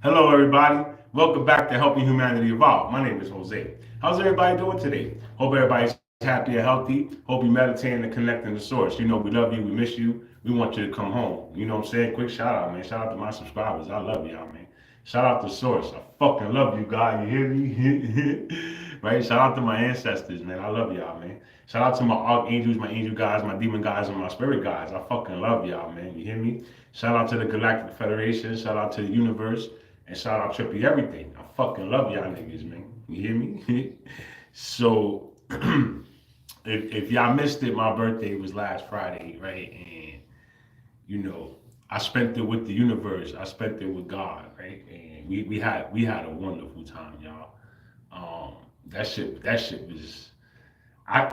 Hello, everybody. Welcome back to Helping Humanity Evolve. My name is Jose. How's everybody doing today? Hope everybody's happy and healthy. Hope you meditating and connecting to source. We love you. We miss you. We want you to come home. You know what I'm saying? Quick shout out, man. Shout out to my subscribers. I love y'all, man. Shout out to Source. I fucking love you, God. You hear me? Right? Shout out to my ancestors, man. I love y'all, man. Shout out to my archangels, my angel guys, my demon guys, and my spirit guys. I fucking love y'all, man. You hear me? Shout out to the Galactic Federation. Shout out to the universe. And shout out Trippy Everything. I fucking love y'all niggas, man. You hear me? So, if y'all missed it, my birthday was last Friday, right? And I spent it with the universe. I spent it with God, right? And we had a wonderful time, y'all. That shit was.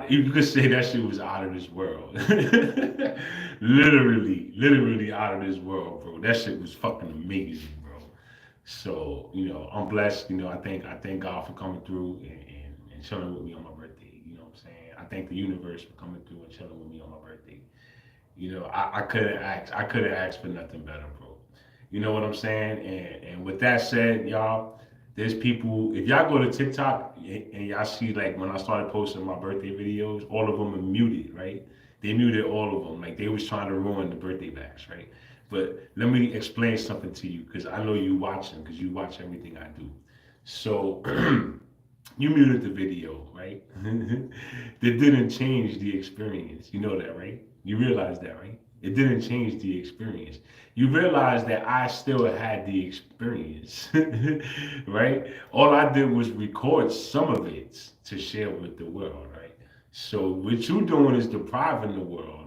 You could say that shit was out of this world. Literally out of this world, bro. That shit was fucking amazing, bro. So, I'm blessed. I thank God for coming through and chilling with me on my birthday. You know what I'm saying? I thank the universe for coming through and chilling with me on my birthday. I couldn't ask for nothing better, bro. You know what I'm saying? And with that said, y'all, there's people. If y'all go to TikTok and y'all see like when I started posting my birthday videos, all of them are muted, right? They muted all of them, like they was trying to ruin the birthday bash, right? But let me explain something to you, because I know you watching, because you watch everything I do. So you muted the video, right? That didn't change the experience. You know that, right? You realize that, right? It didn't change the experience. You realize that I still had the experience, right? All I did was record some of it to share with the world, right? So what you're doing is depriving the world,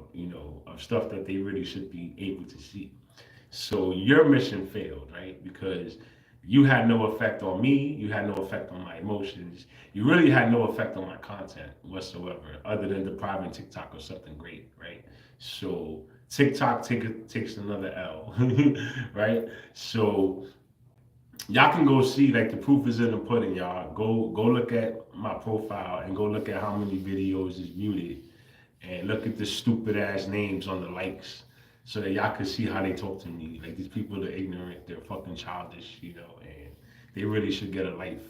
of stuff that they really should be able to see. So your mission failed, right? Because you had no effect on me, you had no effect on my emotions, you really had no effect on my content whatsoever, other than depriving TikTok of something great, right? So TikTok takes another L, right? So y'all can go see, like, the proof is in the pudding, y'all. Go look at my profile and go look at how many videos is muted, and look at the stupid ass names on the likes, so that y'all can see how they talk to me. Like, these people are ignorant, they're fucking childish, and they really should get a life.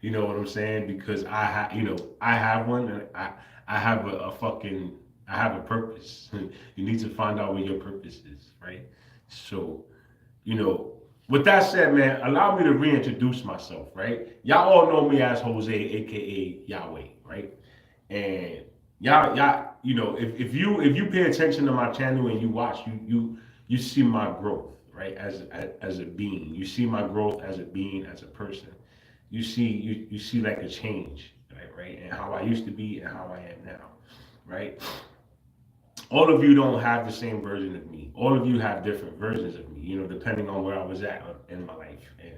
You know what I'm saying? Because I have one, and I have a fucking, I have a purpose. You need to find out what your purpose is, right? So, you know, with that said, man, allow me to reintroduce myself, right? Y'all all know me as Jose, aka Yahweh, right? And y'all, if you pay attention to my channel and you watch, you see my growth, right? As a being, you see my growth as a being, as a person. You see like a change, right? And how I used to be and how I am now, right? All of you don't have the same version of me. All of you have different versions of me, depending on where I was at in my life, and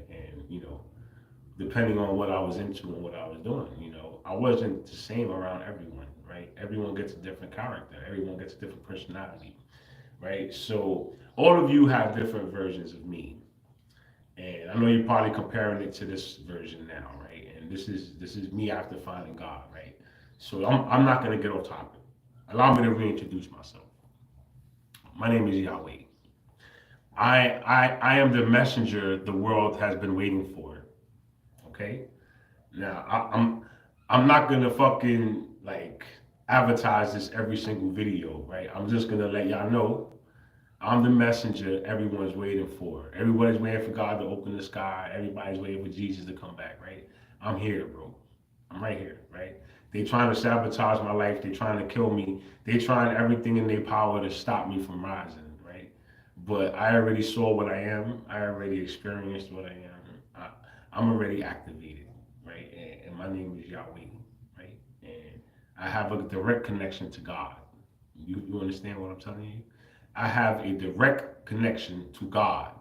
depending on what I was into and what I was doing. I wasn't the same around everyone, right? Everyone gets a different character, everyone gets a different personality, right? So all of you have different versions of me. And I know you're probably comparing it to this version now, right? And this is me after finding God, right? So I'm not gonna get off topic. Allow me to reintroduce myself. My name is Yahweh. I am the messenger the world has been waiting for. Okay. Now I'm not gonna fucking like advertise this every single video, right? I'm just gonna let y'all know I'm the messenger everyone's waiting for. Everybody's waiting for God to open the sky. Everybody's waiting for Jesus to come back, right? I'm here, bro. I'm right here, right? They trying to sabotage my life. They trying to kill me. They trying everything in their power to stop me from rising, right? But I already saw what I am. I already experienced what I am. I'm already activated, right? And my name is Yahweh, right? And I have a direct connection to God. You understand what I'm telling you? I have a direct connection to God.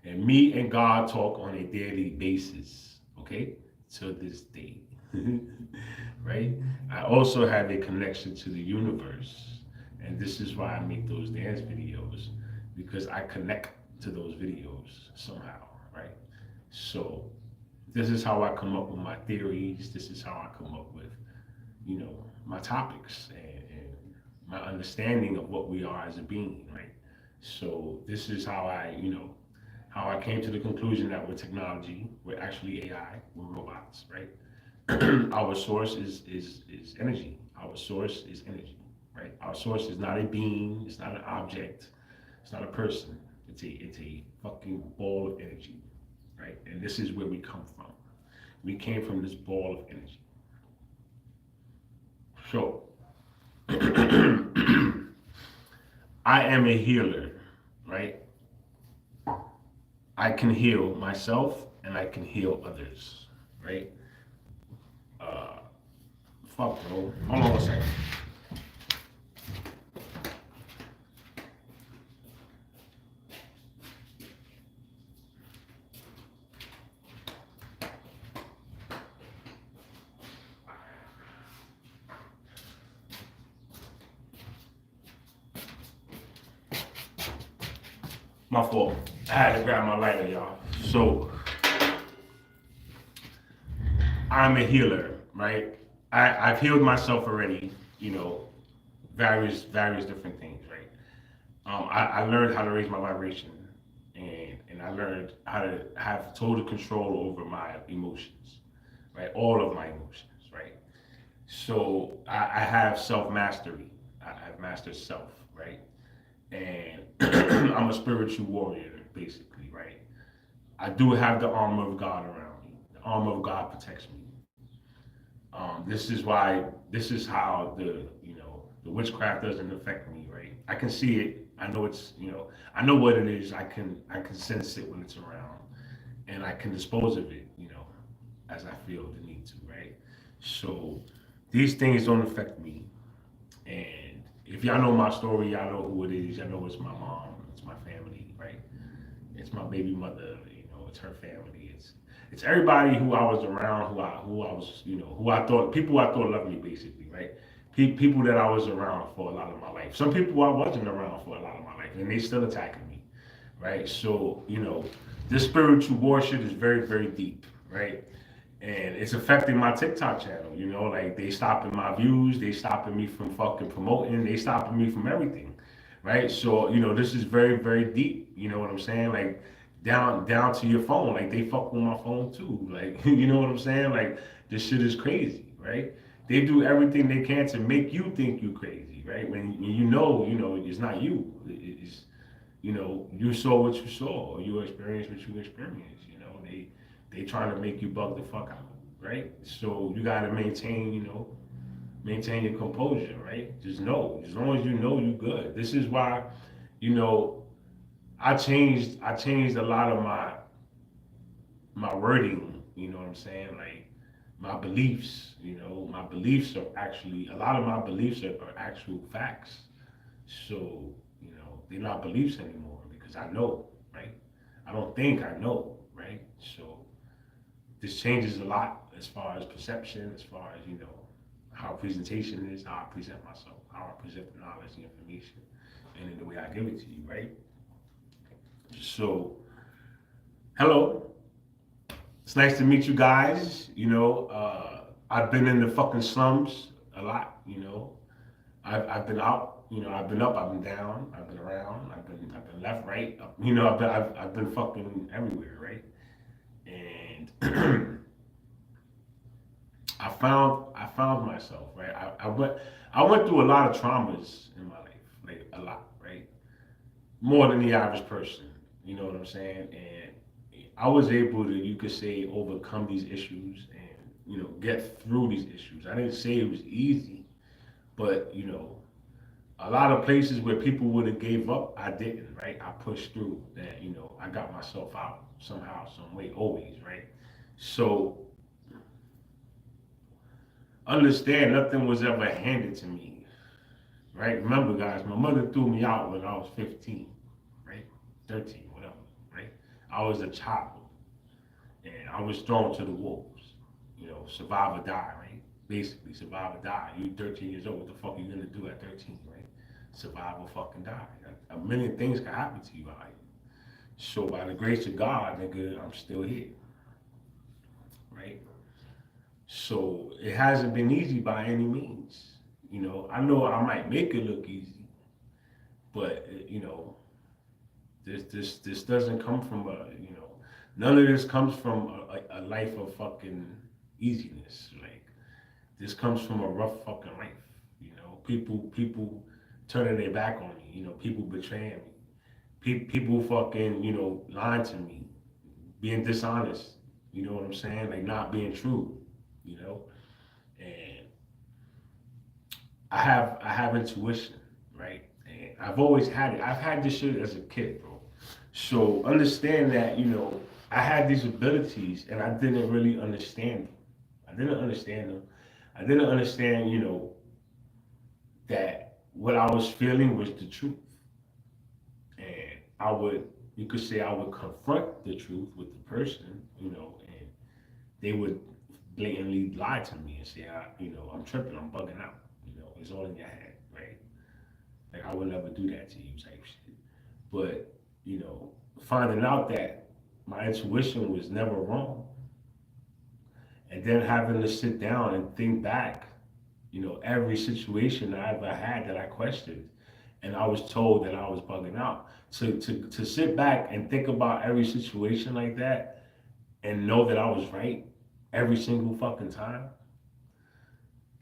And me and God talk on a daily basis, okay? To this day. Right? I also have a connection to the universe. And this is why I make those dance videos, because I connect to those videos somehow, right? So this is how I come up with my theories. This is how I come up with, my topics, and my understanding of what we are as a being, right? So this is how I came to the conclusion that we're technology, we're actually AI, we're robots, right? Our source is energy. Our source is energy, right? Our source is not a being, it's not an object, it's not a person. It's a fucking ball of energy, right? And this is where we come from. We came from this ball of energy. So I am a healer, right? I can heal myself and I can heal others, right? Uh, Fuck, bro. Hold on 1 second. My fault. I had to grab my lighter, y'all. So, I'm a healer, right? I've healed myself already, you know, various different things, right? I learned how to raise my vibration, and I learned how to have total control over my emotions, right? All of my emotions, right? So I have self mastery. I've mastered self, right? And I'm a spiritual warrior, basically, right? I do have the armor of God around me. The armor of God protects me. This is why. This is how the witchcraft doesn't affect me, right? I can see it. I know I know what it is. I can sense it when it's around, and I can dispose of it, as I feel the need to, right? So these things don't affect me. And if y'all know my story, y'all know who it is. Y'all know it's my mom, it's my family, right? It's my baby mother, it's her family. It's everybody who I was around, who I was, who I thought people I thought loved me, basically, right? People that I was around for a lot of my life. Some people I wasn't around for a lot of my life, and they still attacking me, right? So this spiritual war shit is very very deep, right? And it's affecting my TikTok channel. Like they stopping my views, they stopping me from fucking promoting, they stopping me from everything, right? So this is very very deep. You know what I'm saying? Like down to your phone. Like they fuck with my phone too. Like you know what I'm saying? Like this shit is crazy, right? They do everything they can to make you think you crazy, right? When it's not you. It's you saw what you saw, or you experienced what you experienced. They trying to make you bug the fuck out, right? So you gotta maintain your composure, right? Just know, as long as you know you good. This is why, you know, I changed a lot of my wording, you know what I'm saying? Like my beliefs, my beliefs are actually a lot of my beliefs are actual facts. So, they're not beliefs anymore because I know, right? I don't think I know, right? So this changes a lot as far as perception, as far as how presentation is, how I present myself, how I present the knowledge, the information, and in the way I give it to you, right? So, hello, it's nice to meet you guys. I've been in the fucking slums a lot. I've been out. I've been up, I've been down, I've been around, I've been left, right. I've been fucking everywhere, right? And I found myself, right? I went through a lot of traumas in my life, like a lot, right? More than the average person, you know what I'm saying? And I was able to, you could say, overcome these issues and get through these issues. I didn't say it was easy, but a lot of places where people would have gave up, I didn't, right? I pushed through that, I got myself out somehow, some way, always, right? So understand nothing was ever handed to me, right? Remember, guys, my mother threw me out when I was 15, right? 13, whatever, right? I was a child, and I was thrown to the wolves. Survive or die, right? Basically, survive or die. You 13 years old, what the fuck are you gonna do at 13, right? Survive or fucking die. A million things can happen to you out here. So by the grace of God, nigga, I'm still here, right? So it hasn't been easy by any means. I know I might make it look easy, but This doesn't come from none of this comes from a life of fucking easiness. Like this comes from a rough fucking life. People turning their back on me. People betraying me. People fucking lying to me, being dishonest. You know what I'm saying? Like not being true. And I have intuition, right? And I've always had it. I've had this shit as a kid, bro. So understand that, I had these abilities and I didn't really understand them. I didn't understand them. I didn't understand, that what I was feeling was the truth. And you could say I would confront the truth with the person, and they would blatantly lie to me and say, I'm tripping, I'm bugging out, it's all in your head, right? Like I would never do that to you type shit. But, finding out that my intuition was never wrong, and then having to sit down and think back, every situation I ever had that I questioned, and I was told that I was bugging out. To sit back and think about every situation like that and know that I was right every single fucking time,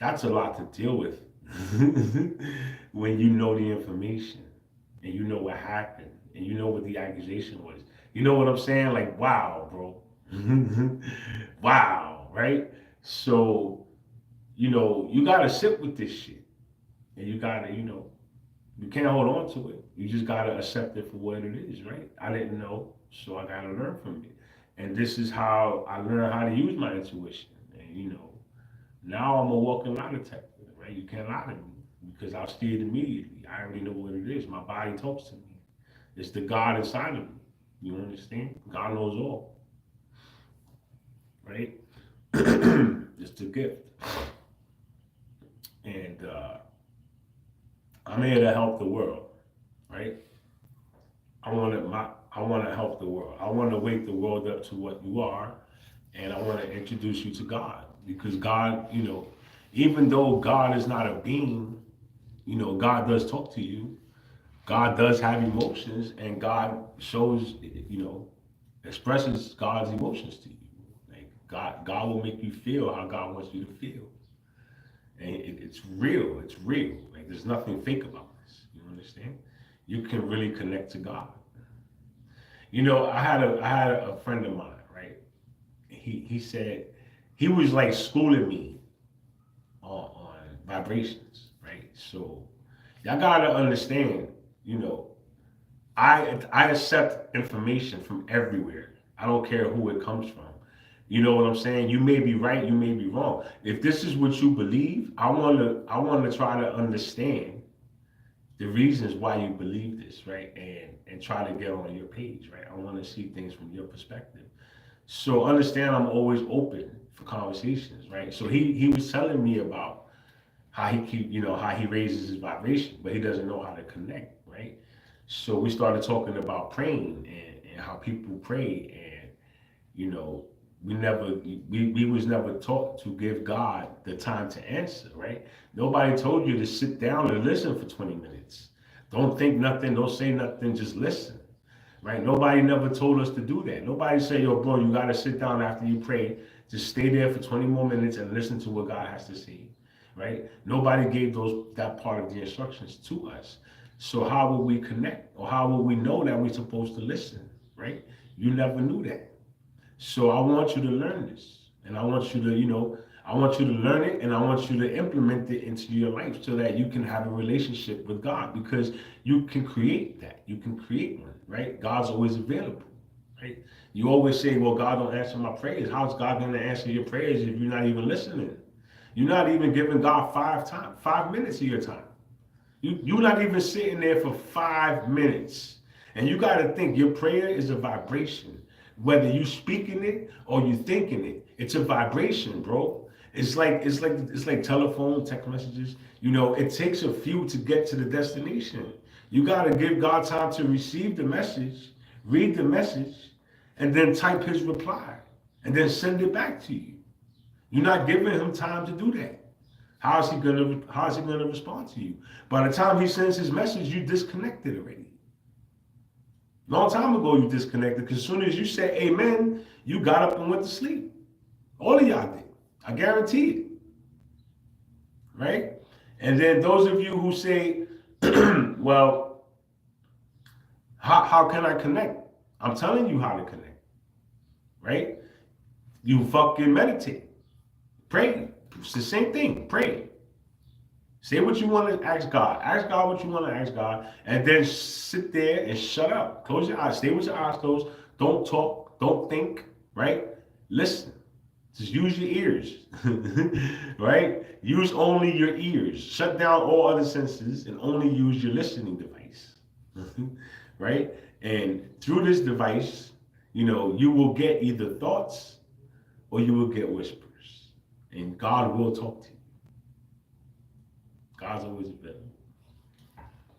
that's a lot to deal with when you know the information and you know what happened and you know what the accusation was. You know what I'm saying? Like, wow, bro. Wow, right? So, you gotta sit with this shit. And you gotta, you can't hold on to it. You just gotta accept it for what it is, right? I didn't know, so I gotta learn from it. And this is how I learned how to use my intuition. And now I'm a walking lie detector, right? You can't lie to me because I'll see it immediately. I already know what it is. My body talks to me. It's the God inside of me. You understand? God knows all, right? It's the gift. And I'm here to help the world, right? I want to help the world. I want to wake the world up to what you are, and I want to introduce you to God because God, even though God is not a being, God does talk to you. God does have emotions, and God shows, expresses God's emotions to you. Like God will make you feel how God wants you to feel, and it's real. It's real. Like there's nothing fake about this. You understand? You can really connect to God. I had a friend of mine, right? He said he was like schooling me on vibrations, right? So y'all gotta understand, I accept information from everywhere. I don't care who it comes from. You know what I'm saying? You may be right, you may be wrong. If this is what you believe, I wanna try to understand the reasons why you believe this, right? And try to get on your page, right? I want to see things from your perspective. So understand I'm always open for conversations, right? So he was telling me about how how he raises his vibration, but he doesn't know how to connect, right? So we started talking about praying and how people pray and we was never taught to give God the time to answer, right? Nobody told you to sit down and listen for 20 minutes. Don't think nothing, don't say nothing, just listen. Right? Nobody never told us to do that. Nobody said, yo, bro, you gotta sit down after you pray. Just stay there for 20 more minutes and listen to what God has to say. Right? Nobody gave that part of the instructions to us. So how will we connect? Or how will we know that we're supposed to listen? Right? You never knew that. So I want you to learn this. And I want you to, I want you to learn it and I want you to implement it into your life so that you can have a relationship with God because you can create that. You can create one, right? God's always available, right? You always say, well, God don't answer my prayers. How's God going to answer your prayers if you're not even listening? You're not even giving God 5 minutes of your time. You're not even sitting there for 5 minutes. And you got to think your prayer is a vibration. Whether you speaking it or you thinking it, it's a vibration, bro. It's like telephone, text messages. It takes a few to get to the destination. You gotta give God time to receive the message, read the message, and then type his reply, and then send it back to you. You're not giving him time to do that. How is he gonna respond to you? By the time he sends his message, you disconnected already. Long time ago you disconnected because as soon as you said amen, you got up and went to sleep. All of y'all did. I guarantee it. Right? And then those of you who say, well, how can I connect? I'm telling you how to connect. Right? You fucking meditate. Pray. It's the same thing. Pray. Say what you want to ask God. Ask God what you want to ask God. And then sit there and shut up. Close your eyes. Stay with your eyes closed. Don't talk. Don't think. Right? Listen. Just use your ears. Right? Use only your ears. Shut down all other senses and only use your listening device. Right? And through this device, you will get either thoughts or you will get whispers. And God will talk to you. God's always available.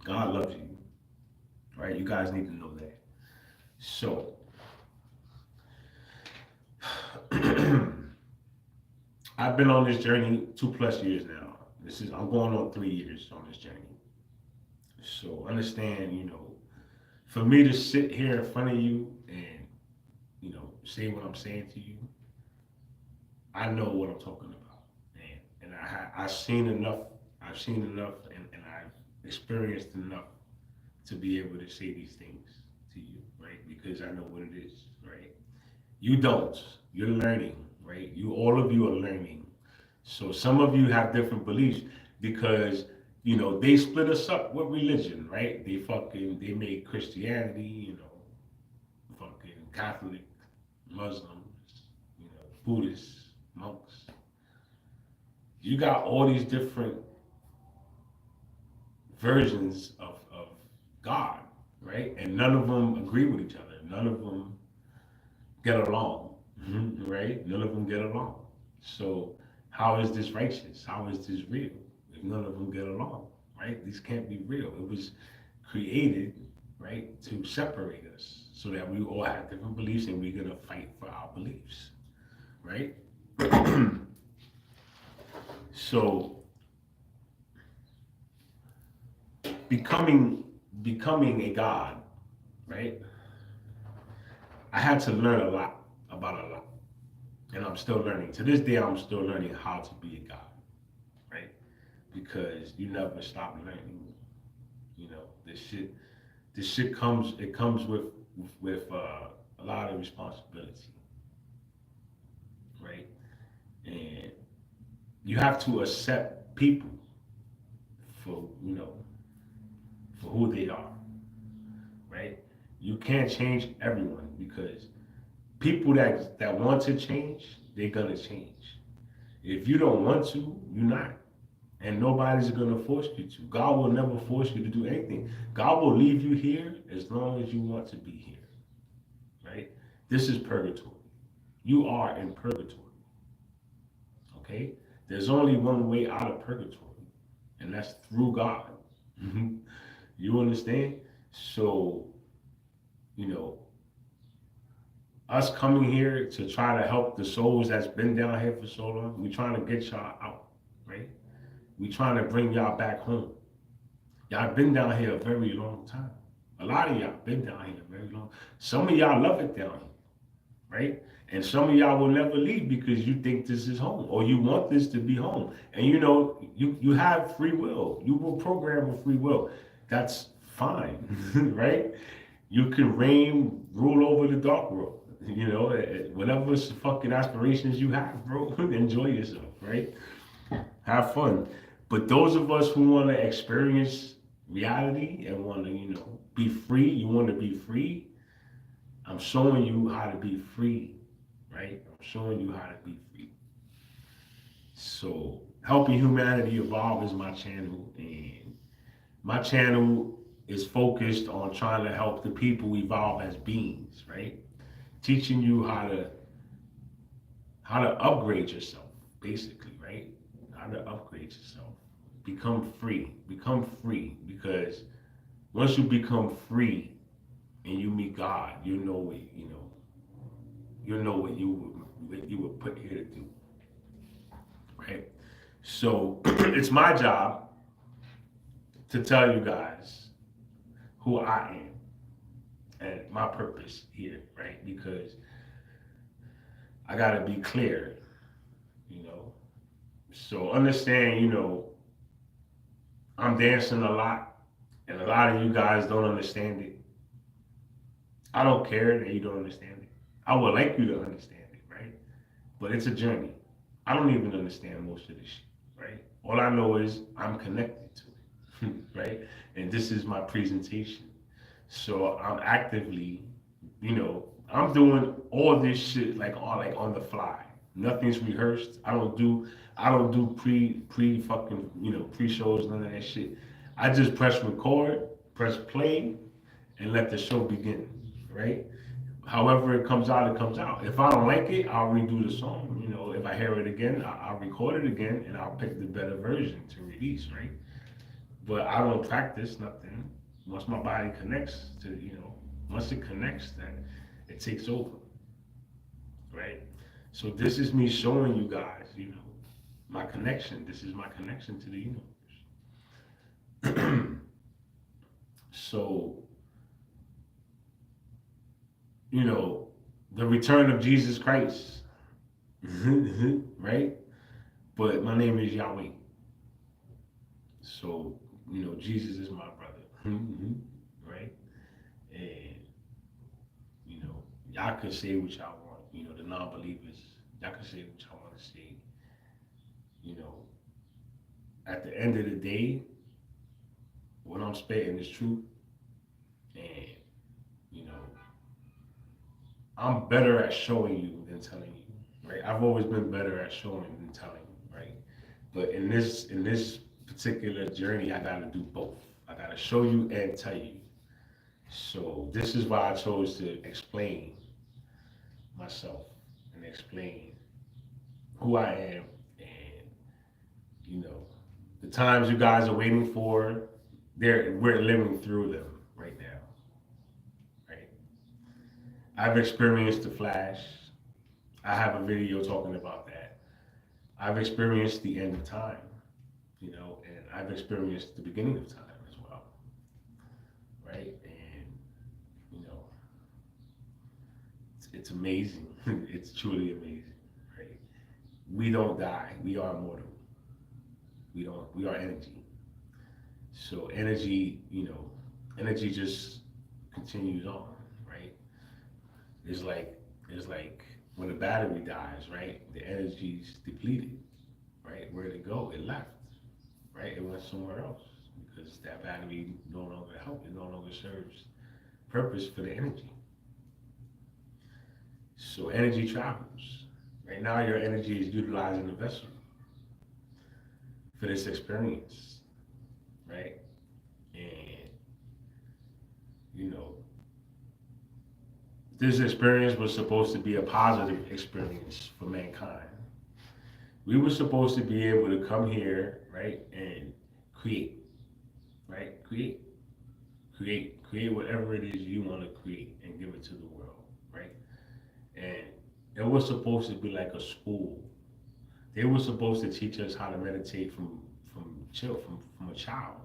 God loves you. Right? You guys need to know that. So, I've been on this journey 2+ years now. I'm going on 3 years on this journey. So understand, for me to sit here in front of you and, say what I'm saying to you, I know what I'm talking about. And I've seen enough and I've experienced enough to be able to say these things to you, right? Because I know what it is, right? You don't. You're learning, right? All of you are learning. So some of you have different beliefs because, they split us up with religion, right? They made Christianity, fucking Catholic, Muslims, Buddhists, monks. You got all these different versions of God, right? And none of them agree with each other. None of them get along, right? None of them get along. So how is this righteous? How is this real? If none of them get along, right? These can't be real. It was created, right, to separate us so that we all have different beliefs and we're going to fight for our beliefs, right? So becoming a God, right? I had to learn a lot about a lot. And I'm still learning. To this day, I'm still learning how to be a God, right? Because you never stop learning. This shit comes with a lot of responsibility, right? And you have to accept people for who they are, right? You can't change everyone because people that want to change, they're gonna change. If you don't want to, you're not. And nobody's gonna force you to. God will never force you to do anything. God will leave you here as long as you want to be here, right? This is purgatory. You are in purgatory, okay? There's only one way out of purgatory, and that's through God. You understand? So, us coming here to try to help the souls that's been down here for so long, we trying to get y'all out, right? We trying to bring y'all back home. Y'all been down here a very long time. A lot of y'all been down here very long. Some of y'all love it down here, right? And some of y'all will never leave because you think this is home or you want this to be home. And you have free will. You were programmed with free will. That's fine, right? You can rule over the dark world. Whatever fucking aspirations you have, bro, enjoy yourself, right? Have fun. But those of us who want to experience reality and want to, be free, you want to be free, I'm showing you how to be free, right? I'm showing you how to be free. So, Helping Humanity Evolve is my channel, and my channel is focused on trying to help the people evolve as beings, right? Teaching you how to upgrade yourself, basically, right? How to upgrade yourself. Become free, because once you become free and you meet God, you know what you were put here to do, right? So it's my job to tell you guys who I am and my purpose here, right? Because I gotta be clear, you know. So understand, I'm dancing a lot, and a lot of you guys don't understand it. I don't care that you don't understand it. I would like you to understand it, right? But it's a journey. I don't even understand most of this shit, right? All I know is I'm connected to it, right? And this is my presentation. So I'm actively, I'm doing all this shit like on the fly. Nothing's rehearsed. I don't do pre fucking pre shows, none of that shit. I just press record, press play, and let the show begin, right? However it comes out, it comes out. If I don't like it, I'll redo the song. If I hear it again, I'll record it again, and I'll pick the better version to release, right? But I don't practice nothing. Once my body connects once it connects, then it takes over, right? So this is me showing you guys, my connection. This is my connection to the universe. So, the return of Jesus Christ, right? But my name is Yahweh. So, Jesus is my brother, right? And, y'all can say what y'all want, the non-believers, y'all can say what y'all want to say. At the end of the day, what I'm spitting is truth. And, I'm better at showing you than telling you, right? I've always been better at showing than telling you, right? But in this particular journey, I gotta do both. I gotta show you and tell you. So this is why I chose to explain myself and explain who I am, and the times you guys are waiting for, we're living through them right now. Right? I've experienced the flash. I have a video talking about that. I've experienced the end of time, and I've experienced the beginning of time as well. Right? And it's amazing. It's truly amazing. Right? We don't die. We are immortal. We are energy. So energy just continues on, right? It's like when a battery dies, right? The energy's depleted, right? Where'd it go? It left, right? It went somewhere else because that battery no longer helps. It no longer serves purpose for the energy. So energy travels. Right now, your energy is utilizing the vessel for this experience, right? And this experience was supposed to be a positive experience for mankind. We were supposed to be able to come here, right, and create, right? Create whatever it is you want to create and give it to the world, right? And it was supposed to be like a school. They were supposed to teach us how to meditate from a child.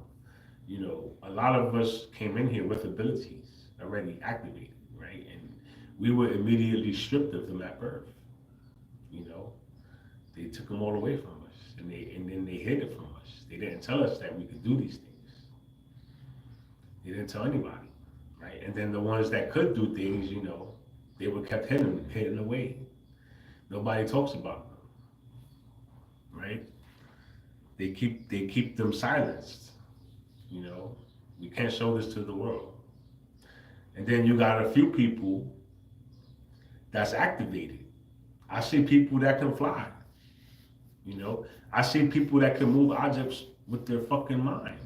A lot of us came in here with abilities already activated, right? And we were immediately stripped of them at birth. You know, they took them all away from us, and then they hid it from us. They didn't tell us that we could do these things. They didn't tell anybody, right? And then the ones that could do things, they were kept hidden away. Nobody talks about them, right? They keep them silenced. We can't show this to the world. And then you got a few people that's activated. I see people that can fly. I see people that can move objects with their fucking mind.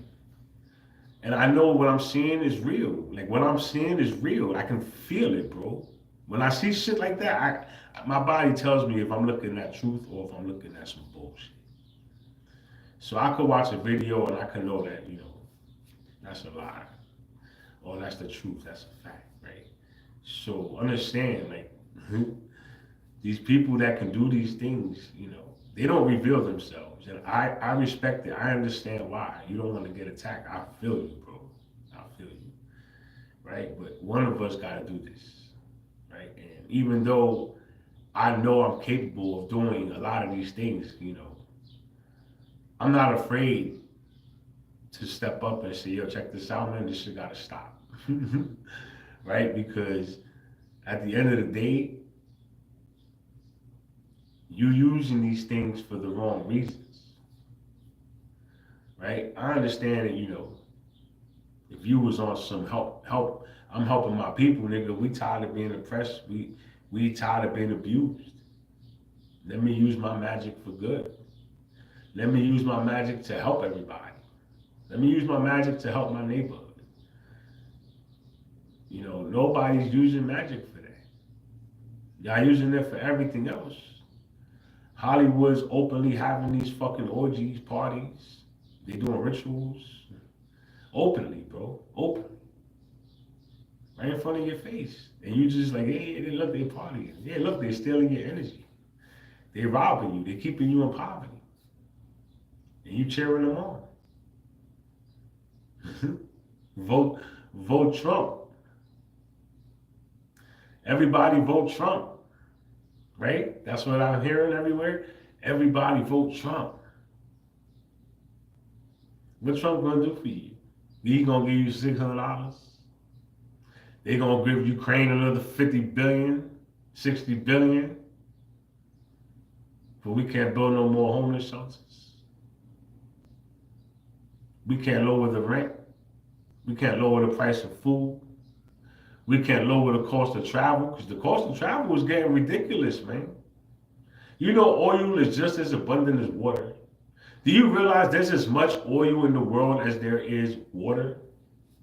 And I know what I'm seeing is real. Like what I'm seeing is real. I can feel it, bro. When I see shit like that, my body tells me if I'm looking at truth or if I'm looking at some bullshit. So I could watch a video and I can know that, that's a lie. Or that's the truth, that's a fact, right? So understand, like, these people that can do these things, they don't reveal themselves. And I respect it. I understand why. You don't want to get attacked. I feel you, bro. I feel you. right? But one of us got to do this, right? And even though I know I'm capable of doing a lot of these things, I'm not afraid to step up and say, yo, check this out, man, this shit got to stop, right? Because at the end of the day, you're using these things for the wrong reasons, right? I understand that, if you was on some help, I'm helping my people, nigga. We tired of being oppressed. We tired of being abused. Let me use my magic for good. Let me use my magic to help everybody. Let me use my magic to help my neighborhood. Nobody's using magic for that. Y'all using it for everything else. Hollywood's openly having these fucking orgies, parties. They doing rituals. Openly, bro. Openly. Right in front of your face. And you just like, hey, look, they partying. Yeah, look, they're stealing your energy. They're robbing you. They're keeping you in poverty. And you cheering them on. Vote Trump. Everybody vote Trump. Right? That's what I'm hearing everywhere. Everybody vote Trump. What Trump gonna do for you? He gonna give you $600. They gonna give Ukraine another 50 billion, 60 billion. But we can't build no more homeless shelters. We can't lower the rent. We can't lower the price of food. We can't lower the cost of travel, because the cost of travel is getting ridiculous, man. Oil is just as abundant as water. Do you realize there's as much oil in the world as there is water?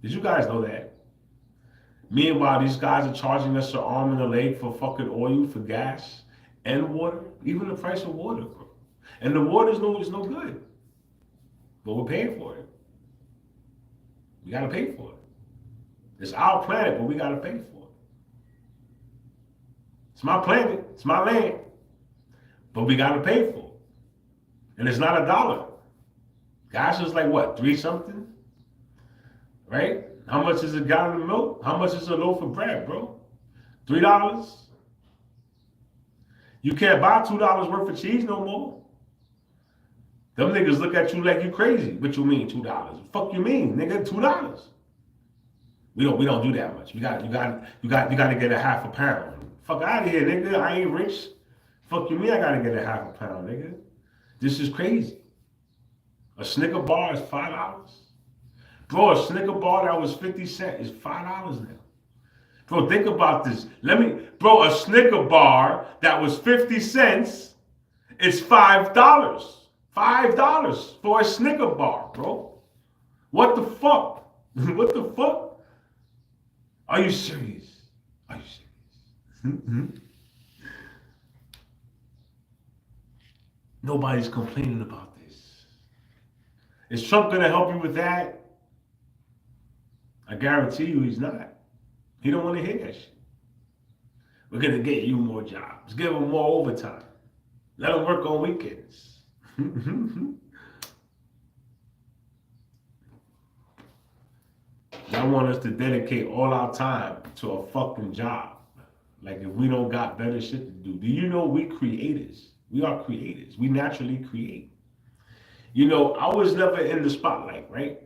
Did you guys know that? Meanwhile, these guys are charging us an arm and a leg for fucking oil, for gas, and water. Even the price of water, bro. And the water is no good. But we're paying for it. We gotta pay for it. It's our planet, but we gotta pay for it. It's my planet, it's my land, but we gotta pay for it. And it's not $1. Gas is like what, 3 something? Right? How much is a gallon of milk? How much is a loaf of bread, bro? $3? You can't buy $2 worth of cheese no more. Them niggas look at you like you crazy. What you mean $2? Fuck you mean, nigga? $2. We don't do that much. You got to get a half a pound. Fuck out of here, nigga. I ain't rich. Fuck you mean I gotta get a half a pound, nigga? This is crazy. A Snicker bar is $5. Bro, a Snicker bar that was 50 cents is $5 now. Bro, think about this. Bro, a Snicker bar that was 50 cents is $5. $5 for a Snicker bar, bro. What the fuck? What the fuck? Are you serious? Are you serious? Nobody's complaining about this. Is Trump gonna help you with that? I guarantee you he's not. He don't want to hear that shit. We're gonna get you more jobs. Give them more overtime. Let them work on weekends. Y'all want us to dedicate all our time to a fucking job. Like if we don't got better shit to do. Do you know we creators? We are creators. We naturally create. I was never in the spotlight, right?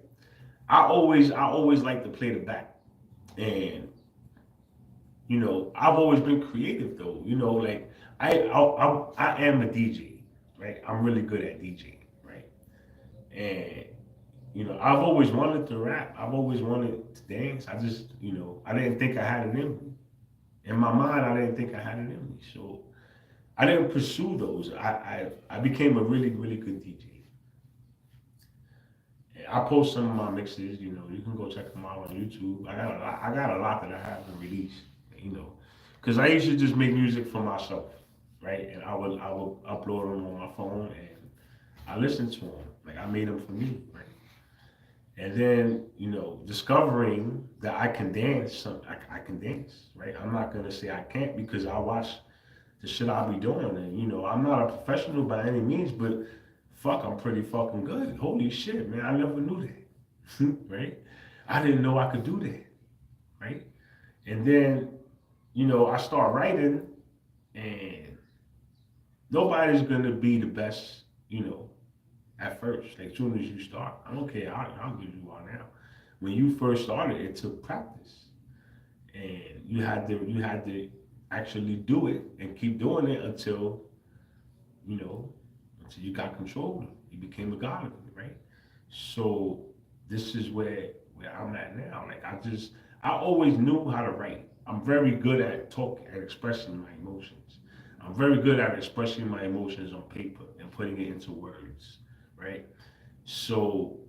I always like to play the back. And I've always been creative though. Like I am a DJ, right? I'm really good at DJing, right? And I've always wanted to rap. I've always wanted to dance. I just, I didn't think I had it in me. In my mind, I didn't think I had it in me. So I didn't pursue those. I became a really, really good DJ. And I post some of my mixes, you can go check them out on YouTube. I got a lot that I haven't released, because I used to just make music for myself, right? And I would upload them on my phone and I listened to them. Like I made them for me, right? And then, discovering that I can dance, I can dance, right? I'm not gonna say I can't, because I watch the shit I be doing, and I'm not a professional by any means, but fuck, I'm pretty fucking good. Holy shit, man, I never knew that, right? I didn't know I could do that, And then, I start writing, and nobody's gonna be the best, at first. Like, as soon as you start, I don't care how good you are now. When you first started, it took practice, and you had to actually do it and keep doing it you know until you got control. You became a god of it, right? So this is where I'm at now. Like, I always knew how to write. I'm very good at talking and expressing my emotions. I'm very good at expressing my emotions on paper and putting it into words, right? So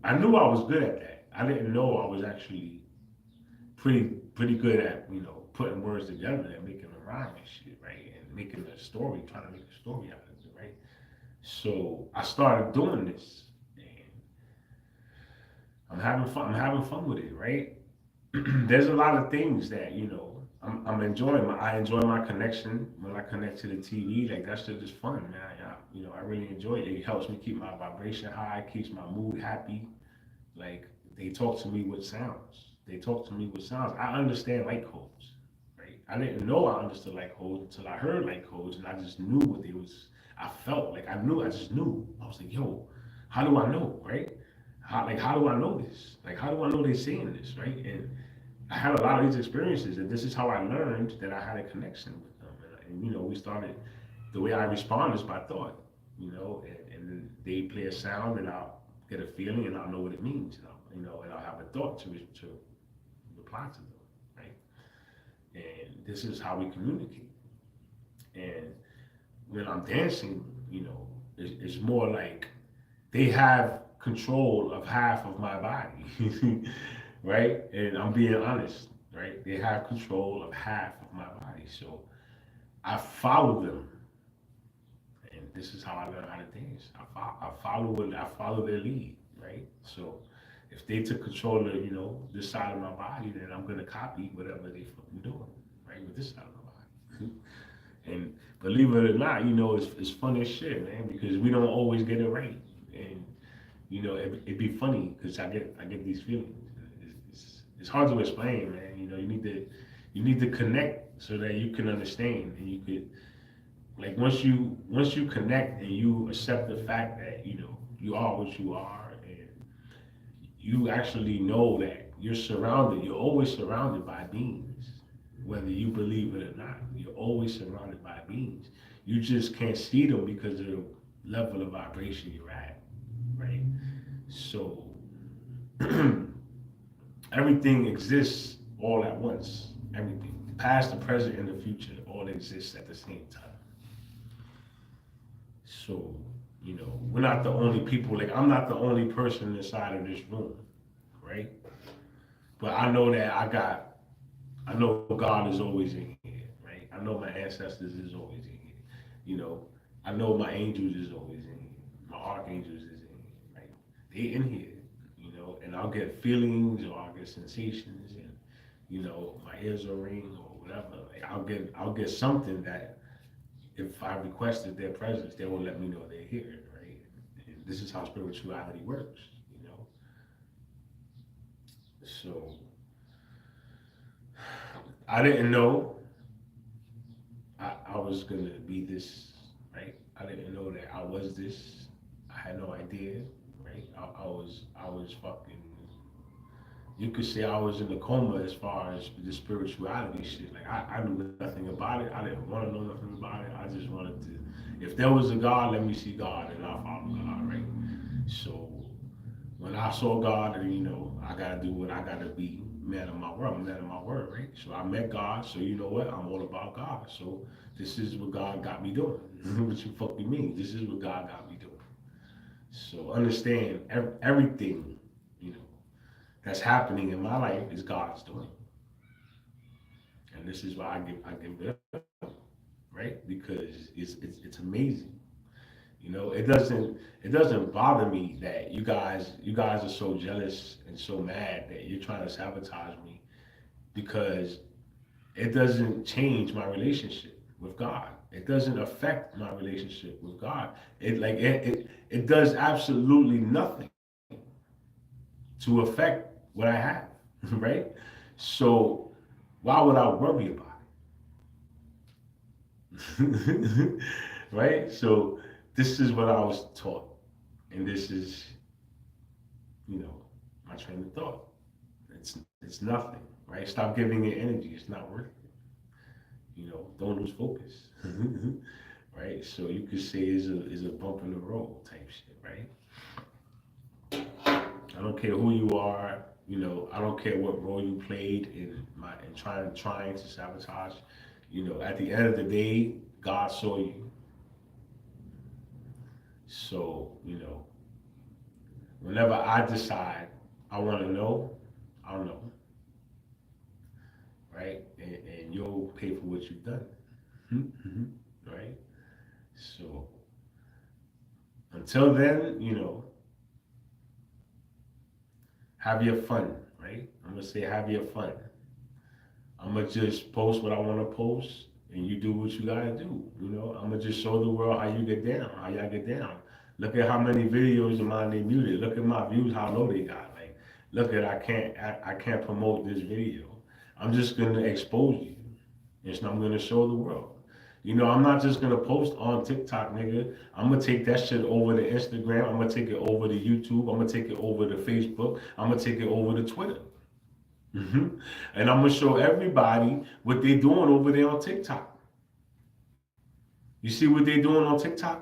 I knew I was good at that. I didn't know I was actually pretty good at putting words together and making a rhyme and shit, right? And making a story, trying to make a story out of it, right? So I started doing this, and I'm having fun. I'm having fun with it, right? There's a lot of things that I'm enjoying. I enjoy my connection when I connect to the TV. Like, that shit is fun, man. I really enjoy it. It helps me keep my vibration high, keeps my mood happy. Like, they talk to me with sounds. They talk to me with sounds. I understand light codes, right? I didn't know I understood light codes until I heard light codes, and I just knew what they was. I felt like I knew. I just knew. I was like, yo, how do I know, right? How do I know this? Like, how do I know they're saying this, right? And I had a lot of these experiences, and this is how I learned that I had a connection with them. And we started. The way I respond is by thought, and they play a sound, and I'll get a feeling, and I'll know what it means, and I'll have a thought to reply to them, right? And this is how we communicate. And when I'm dancing, it's more like they have control of half of my body, right? And I'm being honest, right? They have control of half of my body. So I follow them, and this is how I learn how to dance. I follow their lead, right? So if they took control of this side of my body, then I'm gonna copy whatever they fucking doing, right, with this side of my body. And believe it or not, it's funny as shit, man, because we don't always get it right. And it'd be funny because I get these feelings. It's hard to explain, man. You need to connect so that you can understand, and you could, like, once you connect and you accept the fact that you are what you are, and you actually know that you're always surrounded by beings, whether you believe it or not. You're always surrounded by beings. You just can't see them because of the level of vibration you're at, right? So everything exists all at once. Everything, the past, the present, and the future, all exists at the same time. So, we're not the only people. Like, I'm not the only person inside of this room, right? But I know that I know God is always in here, right? I know my ancestors is always in here. You know, I know my angels is always in here. My archangels is in here, right? They in here, and I'll get feelings or I'll get sensations, and my ears will ring or whatever. Like, I'll get something that if I requested their presence, they will let me know they're here, right? And this is how spirituality works, you know. So I didn't know I was gonna be this, right? I didn't know that I was this. I had no idea, right? I was fucking. You could say I was in a coma as far as the spirituality shit. Like, I knew nothing about it. I didn't want to know nothing about it. I just wanted to. If there was a God, let me see God, and I'll follow God, right? So when I saw God, and I gotta do what I gotta be, man of my word. I'm man of my word, right? So I met God. So you know what? I'm all about God. So this is what God got me doing. What you fucking mean? This is what God got me doing. So understand everything, you know, that's happening in my life is God's doing, and this is why I give it up, right? Because it's amazing. It doesn't bother me that you guys are so jealous and so mad that you're trying to sabotage me, because it doesn't change my relationship with God. It doesn't affect my relationship with God. It does absolutely nothing to affect what I have, right? So Why would I worry about it? Right? So this is what I was taught. And this is, you know, my train of thought. It's nothing, right? Stop giving it energy. It's not worth it. You know, don't lose focus. Right? So you could say is a bump in the road type shit, right? I don't care who you are, you know, I don't care what role you played in trying to sabotage. You know, at the end of the day, God saw you. So, you know, whenever I decide I want to know, I'll know, right? And you'll pay for what you've done, right? So until then, you know, have your fun, right? I'm gonna say have your fun. I'm gonna just post what I want to post, and you do what you gotta do. You know, I'm gonna just show the world how you get down, how y'all get down. Look at how many videos of mine they muted. Look at my views, how low they got. Like, look at I can't promote this video. I'm just gonna expose you, and so I'm gonna show the world. You know, I'm not just gonna post on TikTok, nigga. I'm gonna take that shit over to Instagram. I'm gonna take it over to YouTube. I'm gonna take it over to Facebook. I'm gonna take it over to Twitter. hmm And I'm gonna show everybody what they're doing over there on TikTok. You see what they're doing on TikTok?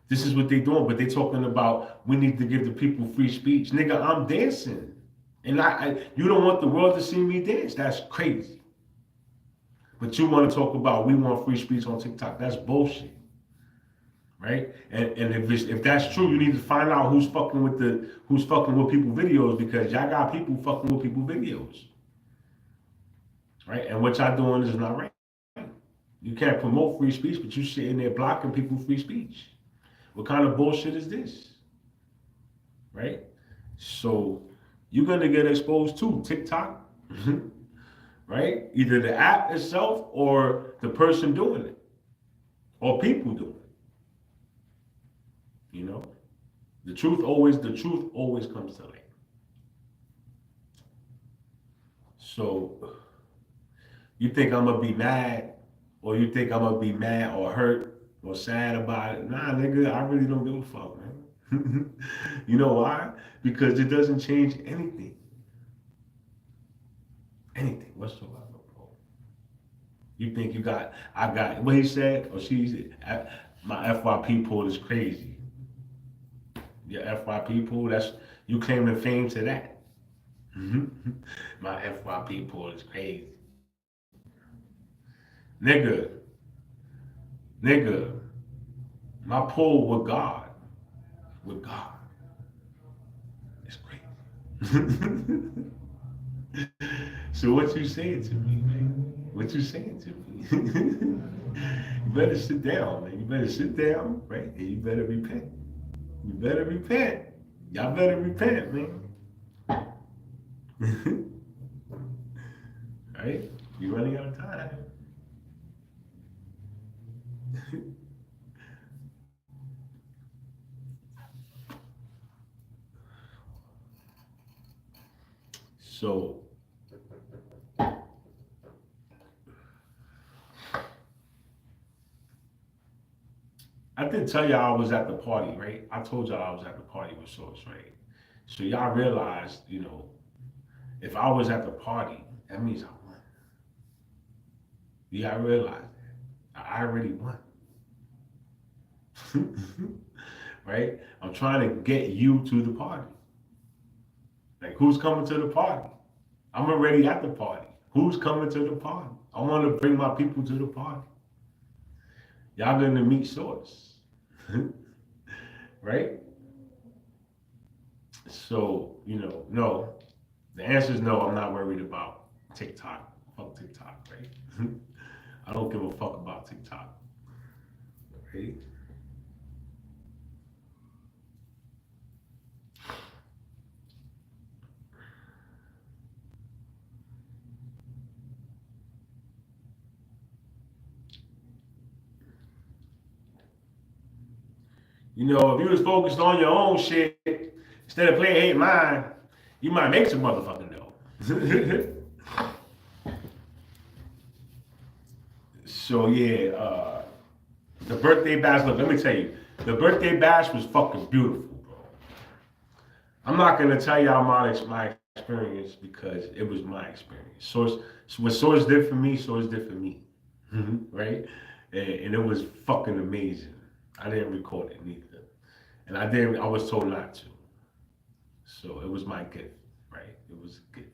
This is what they're doing, but they're talking about we need to give the people free speech. Nigga, I'm dancing. And you don't want the world to see me dance. That's crazy. But you want to talk about we want free speech on TikTok. That's bullshit. Right? And if that's true, you need to find out who's fucking with people videos, because y'all got people fucking with people videos. Right? And what y'all doing is not right. You can't promote free speech, but you sitting there blocking people free speech. What kind of bullshit is this? Right? So you're gonna get exposed to TikTok, right? Either the app itself or the person doing it, or people doing it. You know, the truth always comes to light. So you think I'm gonna be mad, or you think I'm gonna be mad or hurt or sad about it? Nah, nigga, I really don't give a fuck, man. You know why? Because it doesn't change anything. Anything whatsoever, bro. You think I got what he said, or she said, my FYP pool is crazy. Your FYP pool, that's you claiming fame to that. My FYP pool is crazy. Nigga, nigga, my pool with God, is crazy. So what you saying to me, man? What you saying to me? You better sit down, man. You better sit down, right? And you better repent. You better repent. Y'all better repent, man. Right? You're running out of time. So I did tell y'all I was at the party, right? I told y'all I was at the party with Source, right? So y'all realized, you know, if I was at the party, that means I won. Yeah, I realized that. I already won. Right? I'm trying to get you to the party. Like, who's coming to the party? I'm already at the party. Who's coming to the party? I want to bring my people to the party. Y'all gonna meet Source. Right? So, you know, no. The answer is no, I'm not worried about TikTok. Fuck TikTok, right? I don't give a fuck about TikTok. Right? You know, if you was focused on your own shit instead of playing hate mine, you might make some motherfucking dough. So yeah, the birthday bash. Look, let me tell you, the birthday bash was fucking beautiful, bro. I'm not gonna tell y'all my experience because it was my experience. What Source did for me, Source did for me, right? And it was fucking amazing. I didn't record it neither, and I didn't. I was told not to. So it was my gift, right? It was a gift.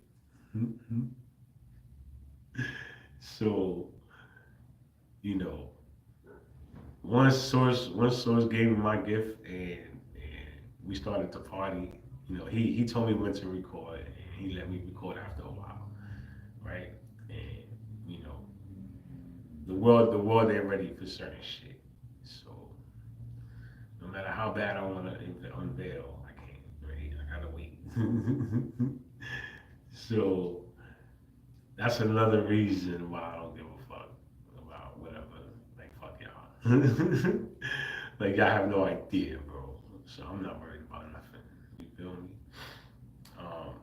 So you know, once Source gave me my gift and we started to party. He told me when to record and he let me record after a while, right? And you know, the world ain't ready for certain shit. So no matter how bad I want to unveil, I can't. Right? I gotta wait. So that's another reason why I don't give a fuck about whatever. Like fuck y'all. Like y'all have no idea, bro. So I'm not worried about nothing. You feel me? Um,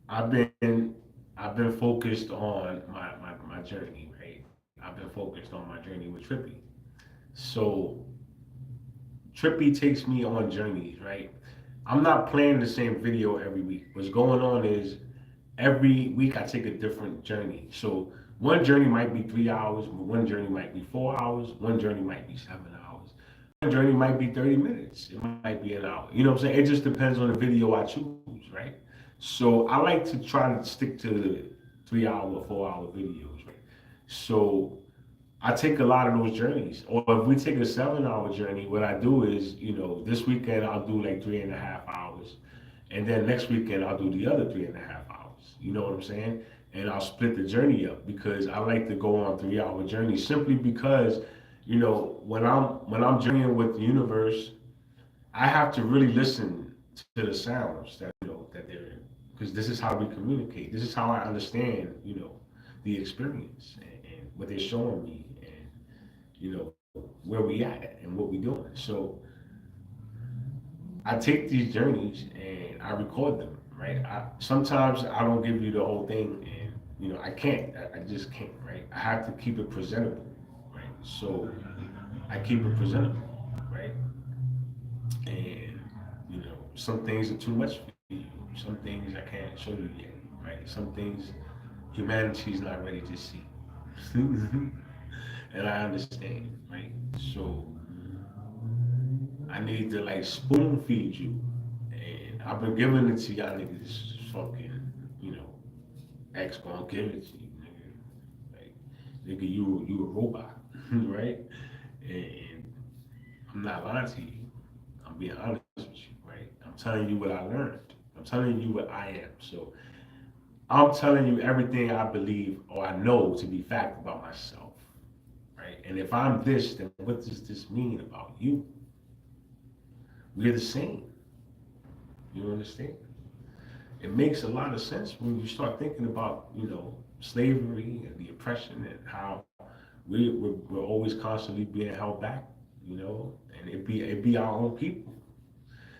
I've been I've been focused on my journey, right? I've been focused on my journey with Trippy. So Trippy takes me on journeys, right? I'm not playing the same video every week. What's going on is every week I take a different journey. So one journey might be 3 hours, one journey might be 4 hours, one journey might be 7 hours. One journey might be 30 minutes. It might be an hour. You know what I'm saying? It just depends on the video I choose, right? So I like to try to stick to the 3 hour, 4 hour videos, right? So I take a lot of those journeys. Or if we take a 7 hour journey, what I do is, this weekend I'll do like 3.5 hours. And then next weekend I'll do the other 3.5 hours. You know what I'm saying? And I'll split the journey up because I like to go on 3 hour journeys simply because, when I'm journeying with the universe, I have to really listen to the sounds that they're in. Because this is how we communicate. This is how I understand, the experience and what they're showing me and where we at and what we doing. So I take these journeys and I record them, right? Sometimes I don't give you the whole thing, and I can't. I just can't, right? I have to keep it presentable, right? So I keep it presentable, right? And some things are too much for you. Some things I can't show you yet, right? Some things humanity's not ready to see. And I understand, right? So I need to like spoon feed you, and I've been giving it to y'all niggas. Fucking, X gonna give it to you, nigga. Like, nigga, you a robot, right? And I'm not lying to you. I'm being honest with you, right? I'm telling you what I learned. I'm telling you what I am. So I'm telling you everything I believe or I know to be fact about myself, right? And if I'm this, then what does this mean about you? We're the same. You understand? It makes a lot of sense when you start thinking about, slavery and the oppression and how we're always constantly being held back, and it be our own people.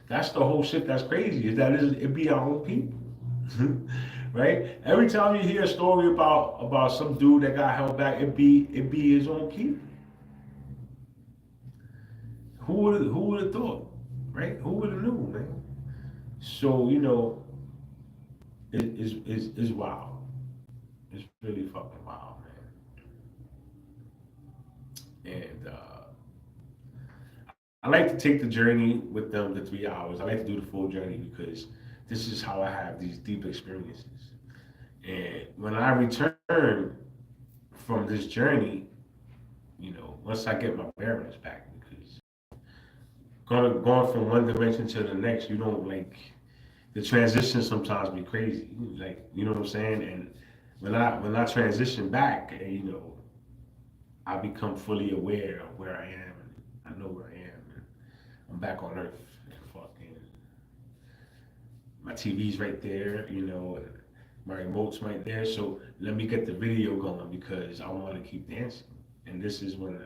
That's the whole shit that's crazy, is that it be our own people. Right? Every time you hear a story about some dude that got held back, it be his own people. Who would have thought? Right? Who would have knew, man? So, it's wild. It's really fucking wild, man. And I like to take the journey with them the 3 hours. I like to do the full journey because this is how I have these deep experiences. And when I return from this journey, once I get my bearings back, because going from one dimension to the next, you don't like the transition sometimes be crazy. Like, you know what I'm saying? And when I transition back, and I become fully aware of where I am. And I know where I am. And I'm back on Earth. And fucking, my TV's right there. And my remote's right there. So let me get the video going because I want to keep dancing. And this is when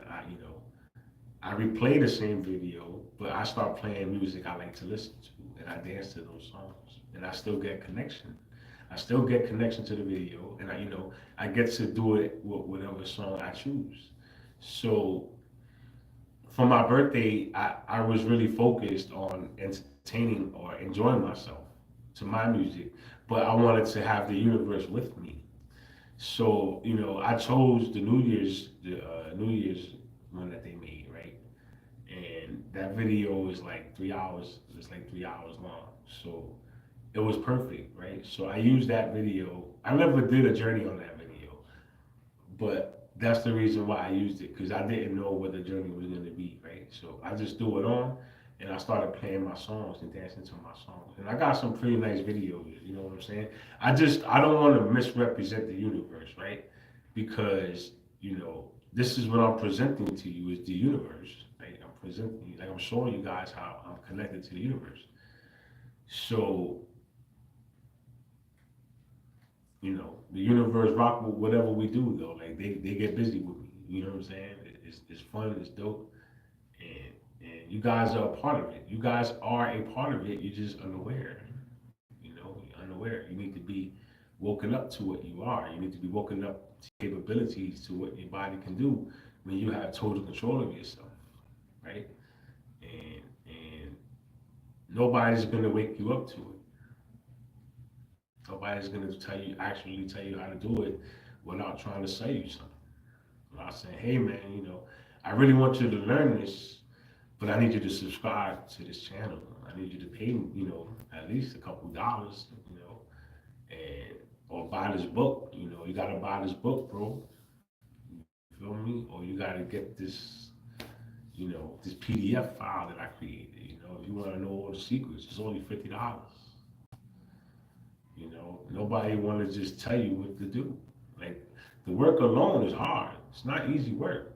I replay the same video, but I start playing music I like to listen to, and I dance to those songs, and I still get connection. I still get connection to the video, and I get to do it with whatever song I choose. So for my birthday, I was really focused on entertaining or enjoying myself to my music, but I wanted to have the universe with me. So I chose the New Year's one that they made, right? And that video is like 3 hours. It's like 3 hours long. So it was perfect, right? So I used that video. I never did a journey on that video, but that's the reason why I used it because I didn't know what the journey was going to be, right? So I just threw it on and I started playing my songs and dancing to my songs. And I got some pretty nice videos, you know what I'm saying? I don't want to misrepresent the universe, right? Because, this is what I'm presenting to you is the universe, right? I'm presenting you, like I'm showing you guys how I'm connected to the universe. So, the universe rock with whatever we do though. Like they get busy with me. You know what I'm saying? It's fun, it's dope. And you guys are a part of it. You guys are a part of it. You're just unaware. You're unaware. You need to be woken up to what you are. You need to be woken up to capabilities to what your body can do when you have total control of yourself, right? And nobody's gonna wake you up to it. Nobody's gonna actually tell you how to do it without trying to sell you something. Without saying, hey man, I really want you to learn this, but I need you to subscribe to this channel. I need you to pay, at least a couple dollars, and or buy this book. You gotta buy this book, bro. You feel me? Or you gotta get this PDF file that I created. If you want to know all the secrets, it's only $50. Nobody want to just tell you what to do. Like the work alone is hard. It's not easy work.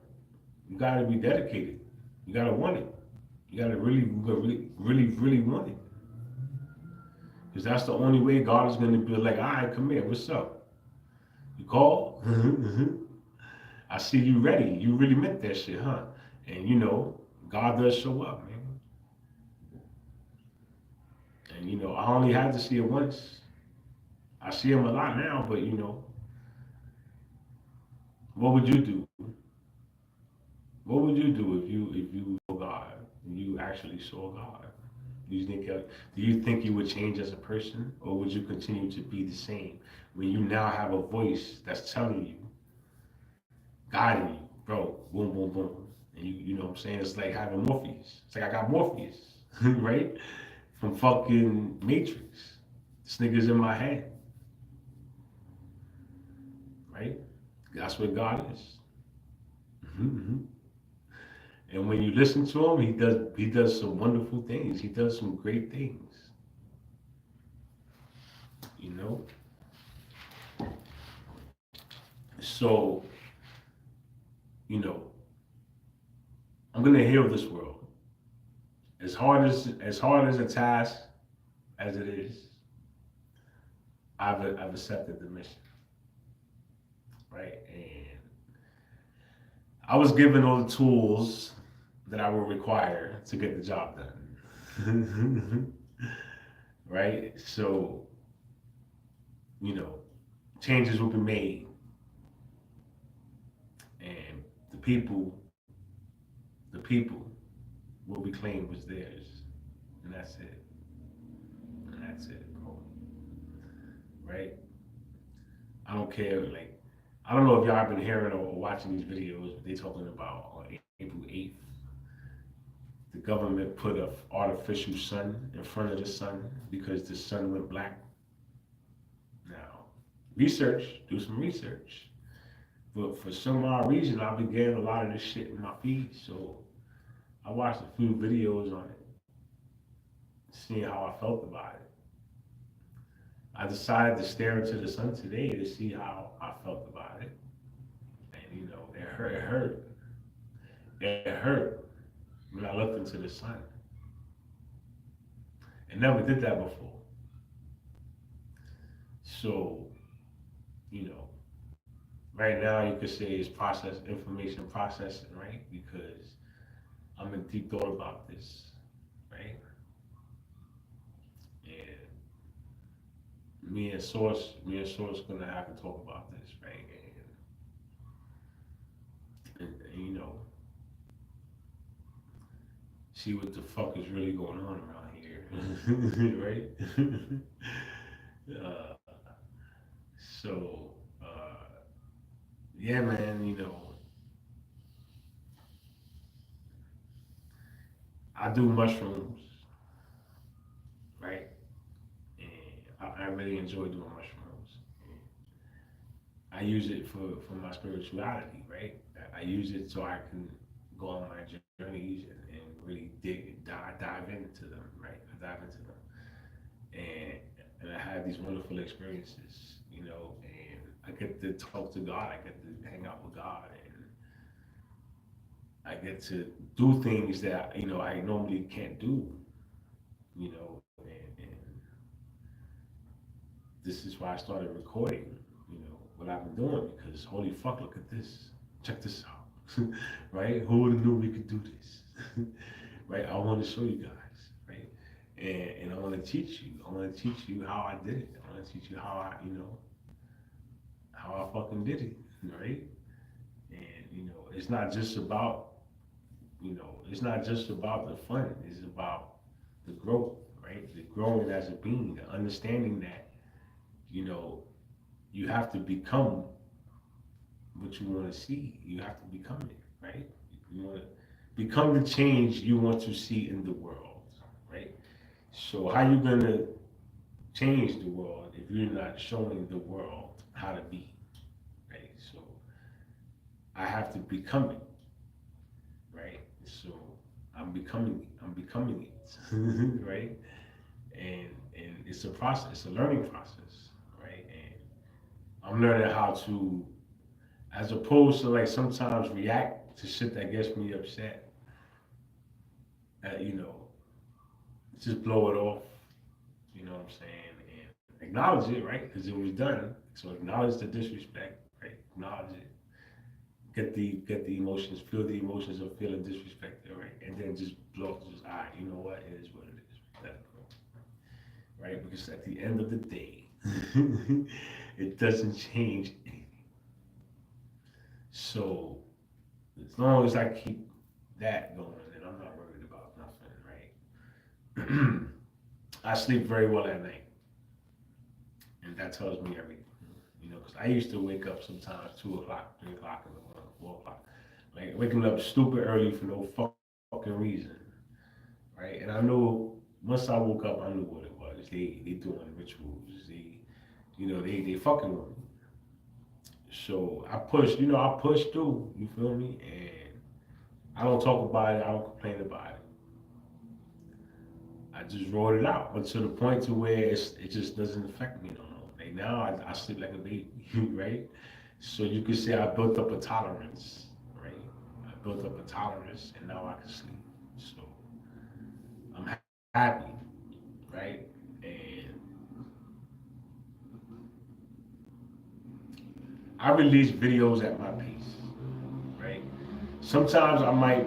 You gotta be dedicated. You gotta want it. You gotta really want it. Because that's the only way God is gonna be like, all right, come here, what's up? You call? I see you ready. You really meant that shit, huh? And God does show up, man. And I only had to see it once. I see him a lot now, but what would you do? What would you do if you saw God? If you actually saw God? Do you think you would change as a person, or would you continue to be the same when you now have a voice that's telling you, guiding you, bro, boom, boom, boom, and you know what I'm saying? It's like having Morpheus. It's like I got Morpheus, right? From fucking Matrix. This nigga's in my head, right? That's what God is. Mm-hmm. And when you listen to him, he does some wonderful things. He does some great things. You know. So you know, I'm gonna heal this world. As hard as a task as it is, I've accepted the mission, right? And I was given all the tools that I will require to get the job done. Right? So, you know, changes will be made and the people will be claimed as theirs. And that's it. And that's it, bro. Right? I don't care, like, I don't know if y'all been hearing or watching these videos, but they talking about on April 8th, the government put an artificial sun in front of the sun because the sun went black. Now, do some research. But for some odd reason, I've been getting a lot of this shit in my feed, so I watched a few videos on it, seeing how I felt about it. I decided to stare into the sun today to see how I felt about it. And it hurt. It hurt. It hurt when I looked into the sun. I never did that before. So, you know, right now you could say it's information processing, right? Because I'm in deep thought about this, right? And me and Source gonna have to talk about this, right? And you know, see what the fuck is really going on around here, right? uh, so, yeah, man, you know, I do mushrooms, right? And I really enjoy doing mushrooms. I use it for my spirituality, right? I use it so I can go on my journeys and really dive into them, right? I dive into them, and I have these wonderful experiences, you know, and I get to talk to God, I get to hang out with God, and I get to do things that you know I normally can't do, you know, and this is why I started recording, you know, what I've been doing because holy fuck, look at this, check this out, right? Who would have knew we could do this, right? I want to show you guys, right? And I want to teach you. I want to teach you how I did it. I want to teach you how I, you know, how I fucking did it, right? And you know, it's not just about, you know, it's not just about the fun. It's about the growth, right? The growing as a being, the understanding that, you know, you have to become what you want to see. You have to become it, right? You want to become the change you want to see in the world, right? So how you gonna change the world if you're not showing the world how to be, right? So I have to become it, right? So I'm becoming it, right? And it's a process, it's a learning process, right? And I'm learning how to, as opposed to like sometimes react to shit that gets me upset, you know, just blow it off, you know what I'm saying, and acknowledge it, right? Because it was done. So acknowledge the disrespect, right? Acknowledge it. Get the emotions, feel the emotions of feeling disrespected, right? And then just blow, just all right, you know what? It is what it is. Let it go, right? Because at the end of the day, it doesn't change anything. So as long as I keep that going, then I'm not worried about nothing, right? I sleep very well at night, and that tells me everything. You know, because I used to wake up sometimes 2 o'clock, 3 o'clock in the morning, 4 o'clock, like waking up stupid early for no fucking reason, right? And I knew once I woke up, I knew what it was. They doing rituals. They fucking with me. So I pushed, you know, I pushed through. You feel me? And I don't talk about it. I don't complain about it. I just wrote it out, but to the point to where it just doesn't affect me no more. Like now, I sleep like a baby, right? So you could say I built up a tolerance, right? I built up a tolerance, and now I can sleep. So I'm happy, right? And I release videos at my pace, right? Sometimes I might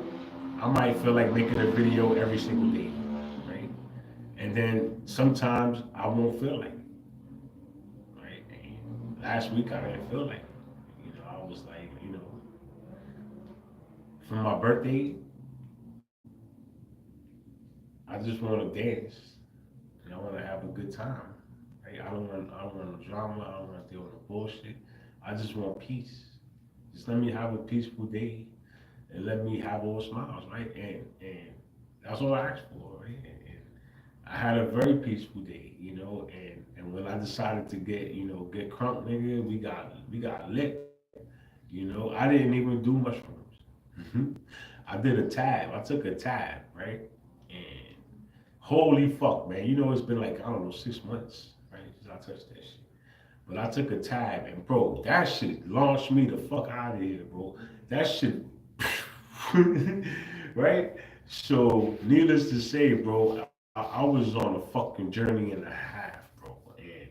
feel like making a video every single day, right? And then sometimes I won't feel like it, right? And last week I didn't feel like it. You know, I was like, you know, for my birthday, I just want to dance and I want to have a good time. Right? I don't want no drama. I don't want to deal with no bullshit. I just want peace. Just let me have a peaceful day and let me have all smiles, right? And that's all I asked for, right? And I had a very peaceful day, you know. And when I decided to get crunk, nigga, we got lit. You know, I didn't even do mushrooms. I did a tab. I took a tab, right? And holy fuck, man. You know, it's been like, I don't know, 6 months, right? Since I touched that shit. But I took a tab and bro, that shit launched me the fuck out of here, bro. That shit, right? So, needless to say, bro, I was on a fucking journey and a half, bro. And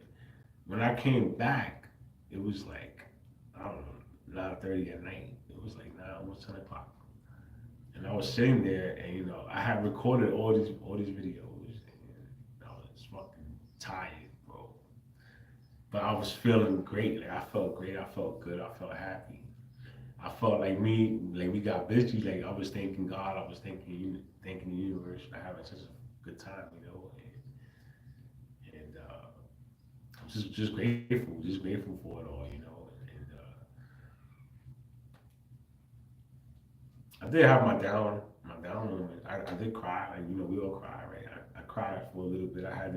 when I came back, it was like, I don't know, 9:30 at night. It was like 9, almost 10 o'clock. And I was sitting there, and you know, I had recorded all these videos, and I was fucking tired, bro. but I was feeling great. Like I felt great. I felt good. I felt happy. I felt like we got busy. Like I was thanking God. I was thanking the universe for having such a good time, and I'm just grateful for it all, And I did have my down moment. I did cry. Like we all cry, right? I cried for a little bit. I had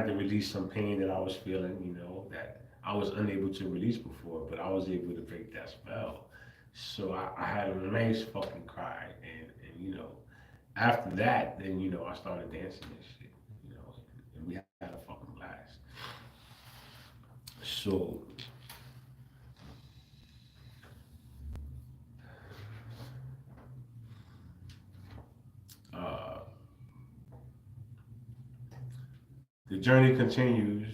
to release some pain that I was feeling, that I was unable to release before, but I was able to break that spell. So I had a nice fucking cry, and after that, then I started dancing and shit, and we had a fucking blast. So uh, the journey continues.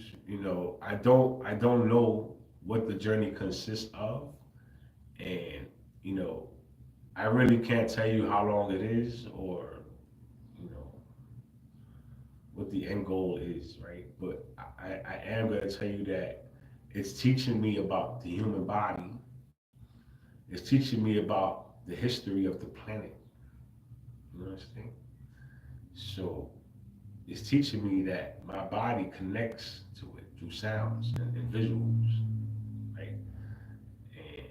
I don't know what the journey consists of, and you know I really can't tell you how long it is or you know what the end goal is, right? But I am going to tell you that it's teaching me about the human body. It's teaching me about the history of the planet. You understand? So it's teaching me that my body connects to it through sounds and visuals, right? And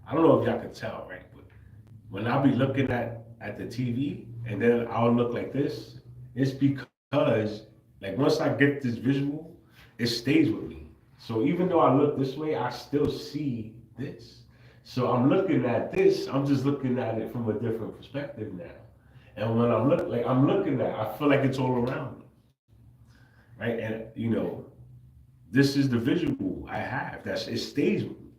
I don't know if y'all can tell, right? But when I'll be looking at the TV and then I'll look like this, it's because like once I get this visual, it stays with me. So even though I look this way, I still see this. So I'm looking at this, I'm just looking at it from a different perspective now. And when I'm looking at it, I feel like it's all around me, right? And this is the visual I have. It stays with me.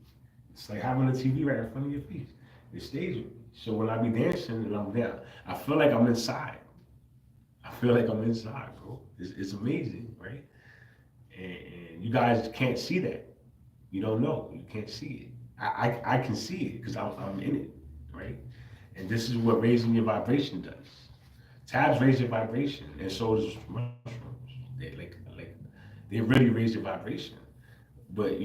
It's like having a TV right in front of your face. It stays with me. So when I be dancing and I'm down, I feel like I'm inside. I feel like I'm inside, bro. It's amazing, right? And you guys can't see that. You don't know. You can't see it. I can see it because I'm in it, right? And this is what raising your vibration does. Tabs raise your vibration, and so does mushrooms. They really raise your vibration. But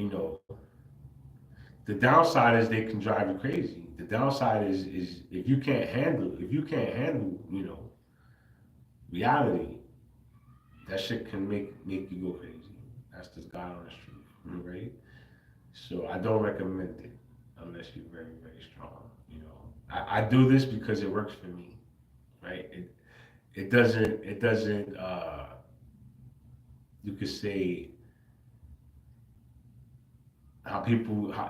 the downside is they can drive you crazy. The downside is if you can't handle reality, that shit can make you go crazy. That's just God honest truth, right? So I don't recommend it unless you're very very strong. I do this because it works for me, right? It doesn't you could say how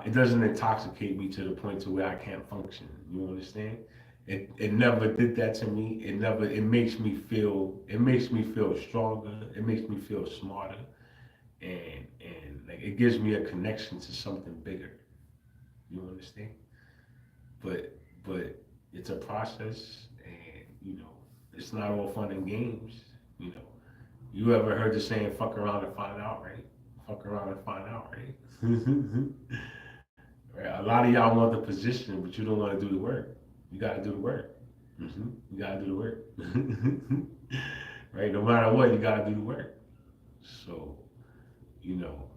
it doesn't intoxicate me to the point to where I can't function. You understand? It never did that to me. It makes me feel stronger. It makes me feel smarter, and like it gives me a connection to something bigger. You understand? But it's a process, and it's not all fun and games. You know, you ever heard the saying "fuck around and find out," right? Fuck around and find out, right? Right. A lot of y'all want the position, but you don't want to do the work. You got to do the work. You got to do the work. Right? No matter what, you got to do the work. So, you know,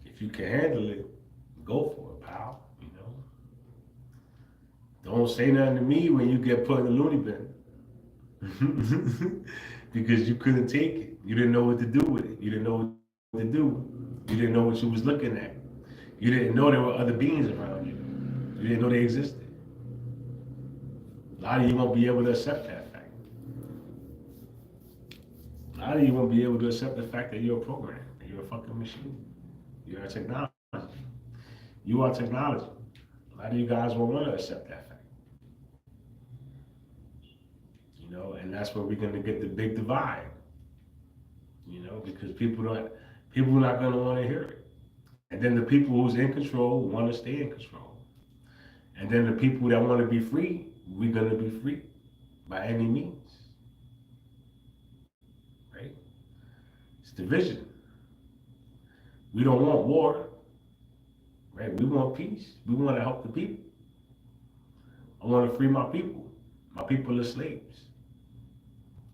if you can handle it, go for it, pal. Don't say nothing to me when you get put in the loony bin. Because you couldn't take it. You didn't know what to do with it. You didn't know what to do. You didn't know what you was looking at. You didn't know there were other beings around you. You didn't know they existed. A lot of you won't be able to accept that fact. A lot of you won't be able to accept the fact that you're a program, that you're a fucking machine. You're a technology. You are technology. A lot of you guys won't want to accept that fact. And that's where we're gonna get the big divide. Because people are not gonna want to hear it. And then the people who's in control want to stay in control. And then the people that want to be free, we're gonna be free by any means. Right? It's division. We don't want war, right? We want peace. We want to help the people. I want to free my people. My people are slaves.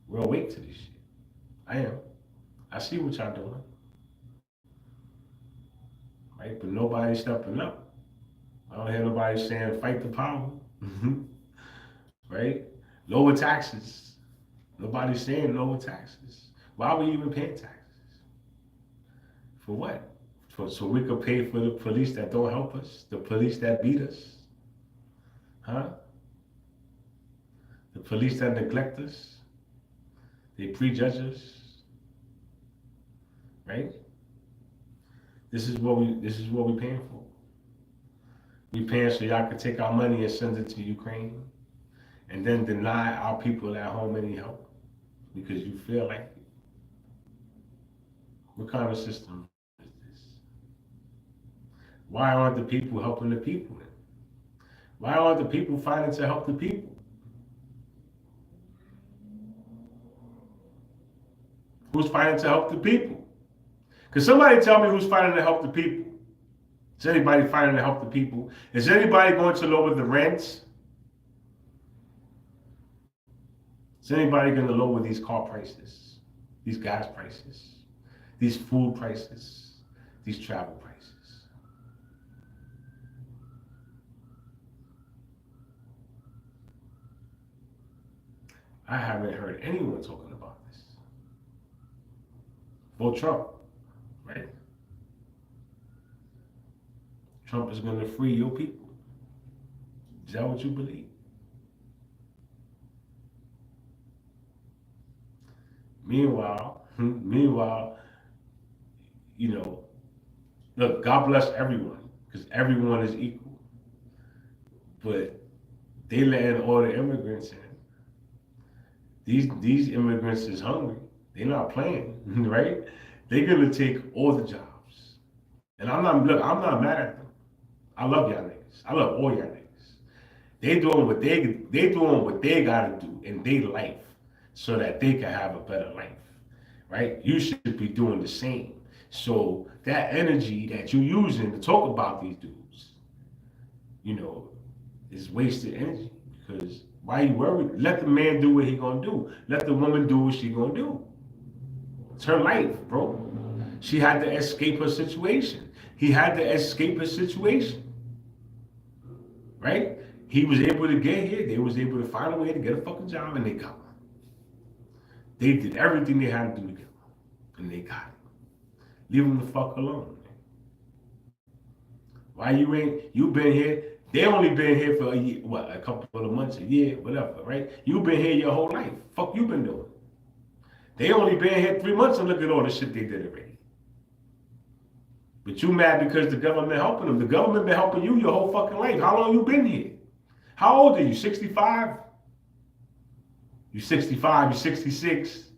We're awake to this shit. I am. I see what y'all doing, right? But nobody's stepping up. I don't hear nobody saying fight the power, right? Lower taxes. Nobody's saying lower taxes. Why are we even paying taxes? For what? So we could pay for the police that don't help us, the police that beat us, huh? The police that neglect us, they prejudge us, right? This is what we paying for. We paying so y'all can take our money and send it to Ukraine and then deny our people at home any help because you feel like it. What kind of system is this? Why aren't the people helping the people then? Why aren't the people fighting to help the people? Who's fighting to help the people? Because somebody tell me who's fighting to help the people. Is anybody fighting to help the people? Is anybody going to lower the rents? Is anybody going to lower these car prices, these gas prices, these food prices, these travel prices? I haven't heard anyone talking about this. Vote Trump, right? Trump is going to free your people. Is that what you believe? Meanwhile, you know, look, God bless everyone, because everyone is equal. But they letting all the immigrants in. These immigrants is hungry. They're not playing, right? They're gonna take all the jobs. And I'm not mad at them. I love y'all niggas. I love all y'all niggas. They doing what they gotta do in their life so that they can have a better life. Right? You should be doing the same. So that energy that you're using to talk about these dudes, you know, is wasted energy because why you worried? Let the man do what he gonna do. Let the woman do what she gonna do. It's her life, bro. She had to escape her situation. He had to escape his situation, right? He was able to get here. They was able to find a way to get a fucking job, and they got one. They did everything they had to do to get one, and they got it. Leave them the fuck alone, man. Why you been here? They only been here for a year, what, a couple of months, a year, whatever, right? You been here your whole life. Fuck you been doing. They only been here 3 months and look at all the shit they did already. But you mad because the government helping them. The government been helping you your whole fucking life. How long you been here? How old are you? 65? You 65, you 66.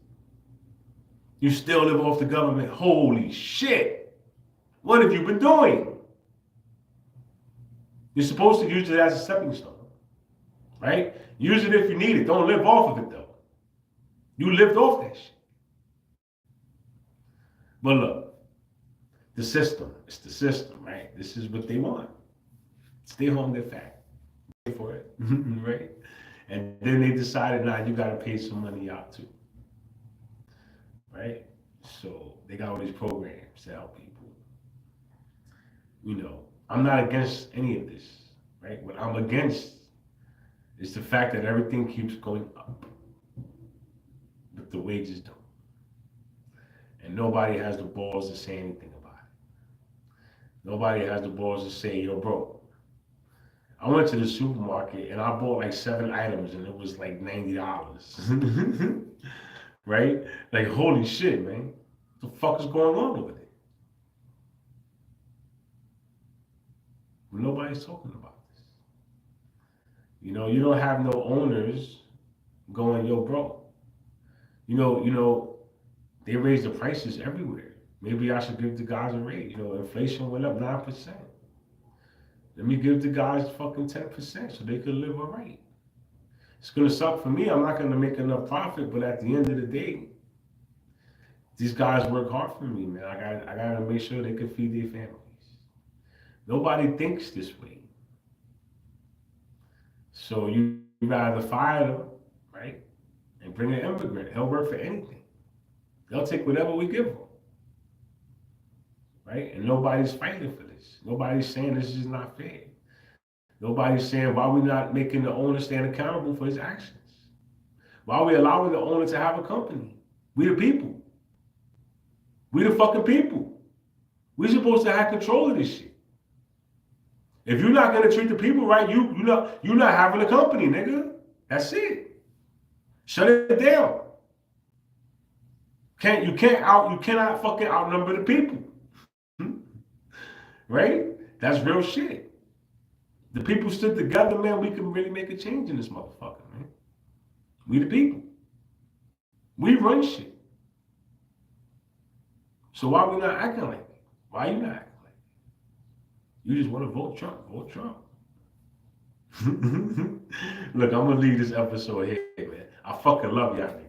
You still live off the government. Holy shit. What have you been doing? You're supposed to use it as a stepping stone, right? Use it if you need it. Don't live off of it though. You lived off that shit. But look, the system, it's the system, right? This is what they want. Stay home, get fat. Pay for it, right? And then they decided, nah, you gotta pay some money out too, right? So they got all these programs to help people. You know, I'm not against any of this, right? What I'm against is the fact that everything keeps going up, but the wages don't. And nobody has the balls to say anything about it. Nobody has the balls to say, yo, bro, I went to the supermarket and I bought like 7 items and it was like $90. Right? Like, holy shit, man. What the fuck is going on over there? But nobody's talking about this. You know, you don't have no owners going, yo, bro. They raised the prices everywhere. Maybe I should give the guys a raise. You know, inflation went up 9%. Let me give the guys fucking 10% so they could live all right. It's gonna suck for me. I'm not gonna make enough profit, but at the end of the day, these guys work hard for me, man. I gotta make sure they can feed their families. Nobody thinks this way. So you rather fire them, right? And bring an immigrant. He'll work for anything. They'll take whatever we give them, right? And nobody's fighting for this. Nobody's saying this is not fair. Nobody's saying why we not making the owner stand accountable for his actions. Why are we allowing the owner to have a company? We the people. We the fucking people. We supposed to have control of this shit. If you're not gonna treat the people right, you're not having a company, nigga. That's it. Shut it down. You cannot fucking outnumber the people. Right? That's real shit. The people stood together, man. We can really make a change in this motherfucker, man. We the people. We run shit. So why we not acting like it? Why you not acting like it? You just want to vote Trump. Vote Trump. Look, I'm gonna leave this episode here, man. I fucking love y'all.